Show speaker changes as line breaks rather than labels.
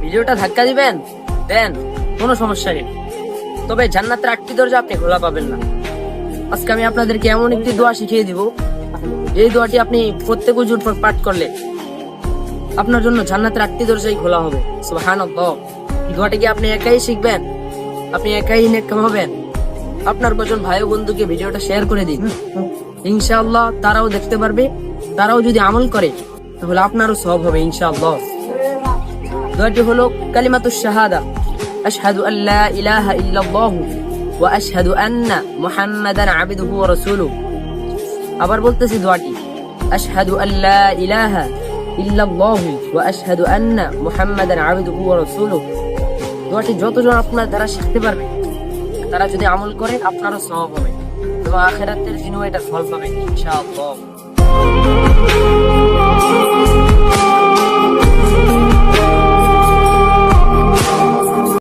ভিডিওটা ধাক্কা দিবেন, দেন, কোনো সমস্যা নেই। তবে জান্নাতের 8টি দরজা আপনি খোলা পাবেন না। আজকে আমি আপনাদেরকে এমন একটি দোয়া শিখিয়ে দিব, এই দোয়াটি আপনি প্রত্যেক ওযুর পর পাঠ করলে আপনার জন্য জান্নাতের 8টি দরজাই খোলা হবে। সুবহানাল্লাহ। এই দোয়াটি কি আপনি একাই শিখবেন, আপনি একাই নেককার হবেন? আপনার কজন ভাই ও বন্ধুকে ভিডিওটা শেয়ার করে দিন, ইনশাআল্লাহ তারাও দেখতে পারবে। তারাও যদি আমল করে তাহলে আপনারও সওয়াব হবে ইনশাআল্লাহ। দোয়াটি হলো কালিমাতুশ শাহাদা, আশহাদু আল্লা ইলাহা ইল্লাল্লাহু ওয়া আশহাদু আন্না মুহাম্মাদান আবদুহু ওয়া রাসূলুহু। আবার বলতেছি দোয়াটি, আশহাদু আল্লা ইলাহা ইল্লাল্লাহু ওয়া আশহাদু আন্না মুহাম্মাদান আবদুহু ওয়া রাসূলুহু। দোয়াটি যতজন আপনার দ্বারা শিখতে পারবে, তারা যদি আমল করে আপনারও সওয়াব হবে এবং আখিরাতের দিনেও এটা ফল পাবে ইনশাআল্লাহ।